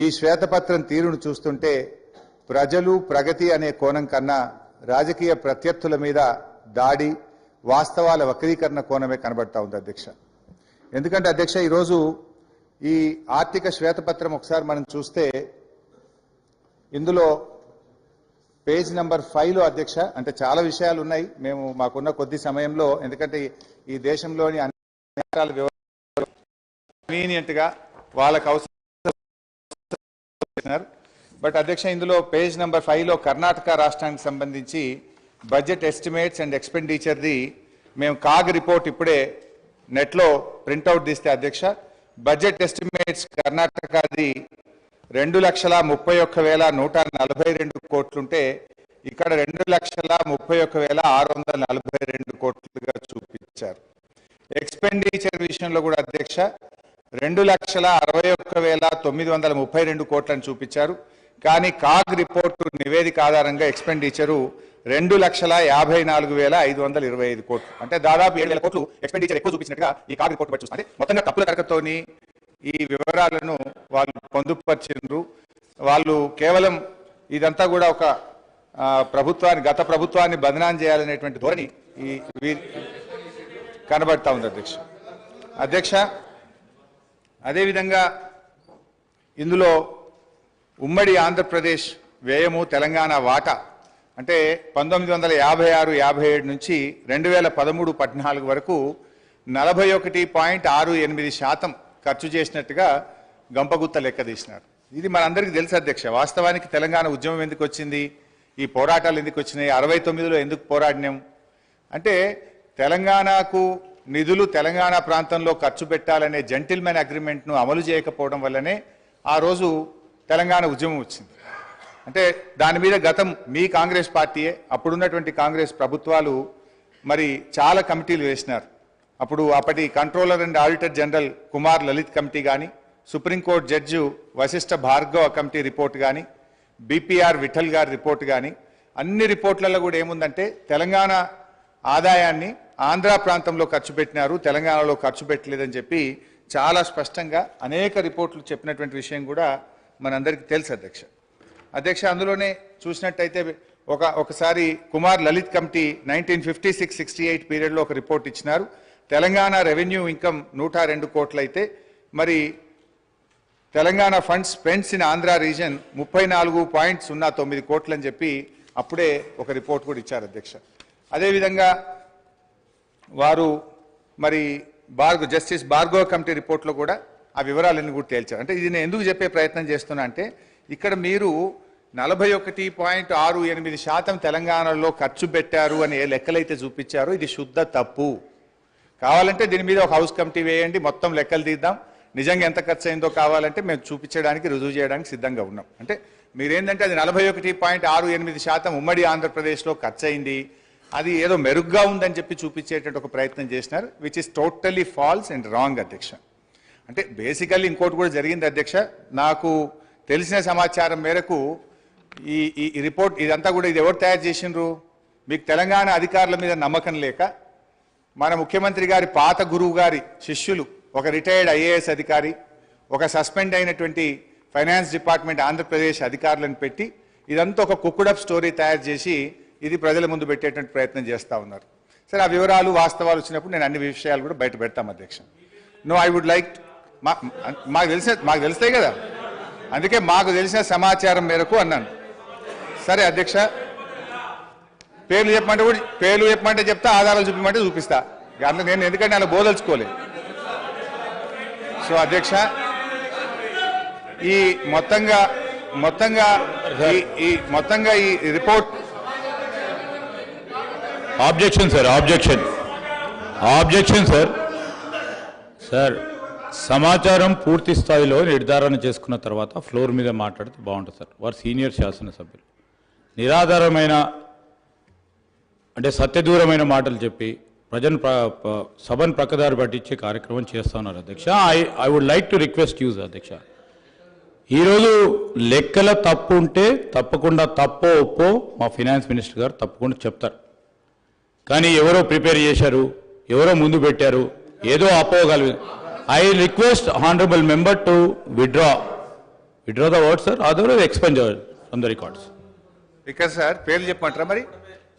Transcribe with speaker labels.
Speaker 1: ఈ శ్వేతపత్రం తీరును చూస్తుంటే ప్రజలు ప్రగతి అనే కోణం కన్నా రాజకీయ ప్రత్యర్థుల మీద దాడి వాస్తవాల వక్రీకరణ కోణమే కనబడతా ఉంది అధ్యక్ష. ఎందుకంటే అధ్యక్ష ఈరోజు ఈ ఆర్థిక శ్వేతపత్రం ఒకసారి మనం చూస్తే ఇందులో పేజ్ నెంబర్ 5లో అధ్యక్ష అంటే చాలా విషయాలు ఉన్నాయి. మేము మాకున్న కొద్ది సమయంలో ఎందుకంటే ఈ దేశంలోని అన్ని కన్వీనియంట్ గా వాళ్ళకు అవసరం బట్ అధ్యక్ష ఇందులో పేజ్ నెంబర్ 5లో కర్ణాటక రాష్ట్రానికి సంబంధించి బడ్జెట్ ఎస్టిమేట్స్ అండ్ ఎక్స్పెండిచర్ది మేము కాగ్ రిపోర్ట్ ఇప్పుడే నెట్లో ప్రింట్అవుట్ తీస్తే అధ్యక్ష బడ్జెట్ ఎస్టిమేట్స్ కర్ణాటకది 2,31,142 కోట్లుంటే ఇక్కడ 2,31,642 కోట్లుగా చూపించారు. ఎక్స్పెండిచర్ విషయంలో కూడా అధ్యక్ష 2,61,932 కోట్లను చూపించారు. కానీ కాగ్ రిపోర్టు నివేదిక ఆధారంగా ఎక్స్పెండిచరు 2,54,525 కోట్లు అంటే దాదాపు 7,000 కోట్లు ఎక్స్పెండిచర్ ఎక్కువ చూపించినట్టుగా ఈ కాగ్ రిపోర్ట్ బట్టి చూస్తే మొత్తంగా తప్పుల తరగతితోని ఈ వివరాలను వాళ్ళు పొందుపరిచిండ్రు. వాళ్ళు కేవలం ఇదంతా కూడా ఒక గత ప్రభుత్వాన్ని బదనాం చేయాలనేటువంటి ధోరణి కనబడతా ఉంది అధ్యక్ష. అదేవిధంగా ఇందులో ఉమ్మడి ఆంధ్రప్రదేశ్ వ్యయము తెలంగాణ వాటా అంటే 1956-57 నుంచి 2013-14 వరకు 41.68% ఖర్చు చేసినట్టుగా గంపగుత్త లెక్క తీసినారు. ఇది మనందరికీ తెలుసు అధ్యక్ష. వాస్తవానికి తెలంగాణ ఉద్యమం ఎందుకు వచ్చింది, ఈ పోరాటాలు ఎందుకు వచ్చినాయి, 69లో ఎందుకు పోరాడినాం అంటే తెలంగాణకు నిధులు తెలంగాణ ప్రాంతంలో ఖర్చు పెట్టాలనే జెంటిల్మెన్ అగ్రిమెంట్ను అమలు చేయకపోవడం వల్లనే ఆ రోజు తెలంగాణ ఉద్యమం వచ్చింది. అంటే దాని మీద గతం మీ కాంగ్రెస్ పార్టీయే అప్పుడున్నటువంటి కాంగ్రెస్ ప్రభుత్వాలు మరి చాలా కమిటీలు వేసినారు. అప్పుడు అప్పటి controller and auditor general Kumar Lalit committee కానీ, supreme court judge Vashishtha Bhargava committee report కానీ, బీపీఆర్ విఠల్ గారి రిపోర్ట్ కానీ అన్ని రిపోర్ట్లలో కూడా ఏముందంటే తెలంగాణ ఆదాయాన్ని ఆంధ్ర ప్రాంతంలో ఖర్చు పెట్టినారు, తెలంగాణలో ఖర్చు పెట్టలేదని చెప్పి చాలా స్పష్టంగా అనేక రిపోర్ట్లు చెప్పినటువంటి విషయం కూడా మనందరికీ తెలుసు అధ్యక్ష. అందులోనే చూసినట్టయితే ఒకసారి కుమార్ లలిత్ కమిటీ 1956-68 పీరియడ్లో ఒక రిపోర్ట్ ఇచ్చినారు. తెలంగాణ రెవెన్యూ ఇన్కమ్ 102 కోట్లు అయితే మరి Telangana funds spends in Andhra reason 34.09 కోట్లు అని చెప్పి అప్పుడే ఒక రిపోర్ట్ కూడా ఇచ్చారు అధ్యక్ష. అదేవిధంగా వారు మరి జస్టిస్ భార్గవ కమిటీ రిపోర్ట్లో కూడా ఆ వివరాలన్నీ కూడా తేల్చారు. అంటే ఇది నేను ఎందుకు చెప్పే ప్రయత్నం చేస్తున్నా అంటే ఇక్కడ మీరు 41.68% తెలంగాణలో ఖర్చు పెట్టారు అని ఏ లెక్కలైతే చూపించారో ఇది శుద్ధ తప్పు. కావాలంటే దీని మీద ఒక హౌస్ కమిటీ వేయండి, మొత్తం లెక్కలు తీద్దాం, నిజంగా ఎంత ఖర్చు అయిందో కావాలంటే మేము చూపించడానికి రుజువు చేయడానికి సిద్ధంగా ఉన్నాం. అంటే మీరేంటంటే అది 41.68% ఉమ్మడి ఆంధ్రప్రదేశ్లో ఖర్చు అయింది, అది ఏదో మెరుగ్గా ఉందని చెప్పి చూపించేటువంటి ఒక ప్రయత్నం చేసినారు, which is totally false and wrong అధ్యక్ష. అంటే బేసికల్లీ ఇంకోటి కూడా జరిగింది అధ్యక్ష. నాకు తెలిసిన సమాచారం మేరకు ఈ రిపోర్ట్ ఇదంతా కూడా ఇది ఎవరు తయారు చేసిండ్రు, మీకు తెలంగాణ అధికారుల మీద నమ్మకం లేక మన ముఖ్యమంత్రి గారి పాత గురువు గారి శిష్యులు ఒక రిటైర్డ్ ఐఏఎస్ అధికారి, ఒక సస్పెండ్ అయినటువంటి ఫైనాన్స్ డిపార్ట్మెంట్ ఆంధ్రప్రదేశ్ అధికారులను పెట్టి ఇదంతా ఒక కుక్కుడప్ స్టోరీ తయారు చేసి ఇది ప్రజల ముందు పెట్టేటువంటి ప్రయత్నం చేస్తూ ఉన్నారు. సరే, ఆ వివరాలు వాస్తవాలు వచ్చినప్పుడు నేను అన్ని విషయాలు కూడా బయట పెడతాం అధ్యక్ష. నో ఐ వుడ్ లైక్ మాకు తెలుస్తాయి కదా, అందుకే మాకు తెలిసిన సమాచారం మేరకు అన్నాను. సరే అధ్యక్ష, పేర్లు చెప్పమంటే చెప్తా, ఆధారాలు చూపించమంటే చూపిస్తా. అందులో నేను ఎందుకంటే అలా బోదలుచుకోలేదు. సో అధ్యక్ష, ఈ మొత్తంగా ఈ రిపోర్ట్
Speaker 2: ఆబ్జెక్షన్ సార్ సమాచారం పూర్తి స్థాయిలో నిర్ధారణ చేసుకున్న తర్వాత ఫ్లోర్ మీద మాట్లాడితే బాగుంటుంది సార్. వారు సీనియర్ శాసనసభ్యులు నిరాధారమైన అంటే సత్యదూరమైన మాటలు చెప్పి సభను ప్రక్కదారి పట్టించే కార్యక్రమం చేస్తా ఉన్నారు అధ్యక్ష. I would like to request use అధ్యక్ష, ఈరోజు లెక్కల తప్పు ఉంటే తప్పకుండా తప్పో ఒప్పో మా ఫైనాన్స్ మినిస్టర్ గారు తప్పకుండా చెప్తారు. కానీ ఎవరో ప్రిపేర్ చేశారు, ఎవరో ముందు పెట్టారు, ఏదో అపోగలదు. I request honorable member to withdraw withdraw the word sir, otherwise expunge from the records.
Speaker 1: Vikas sir పేర్లు చెప్పమంటారా మరి?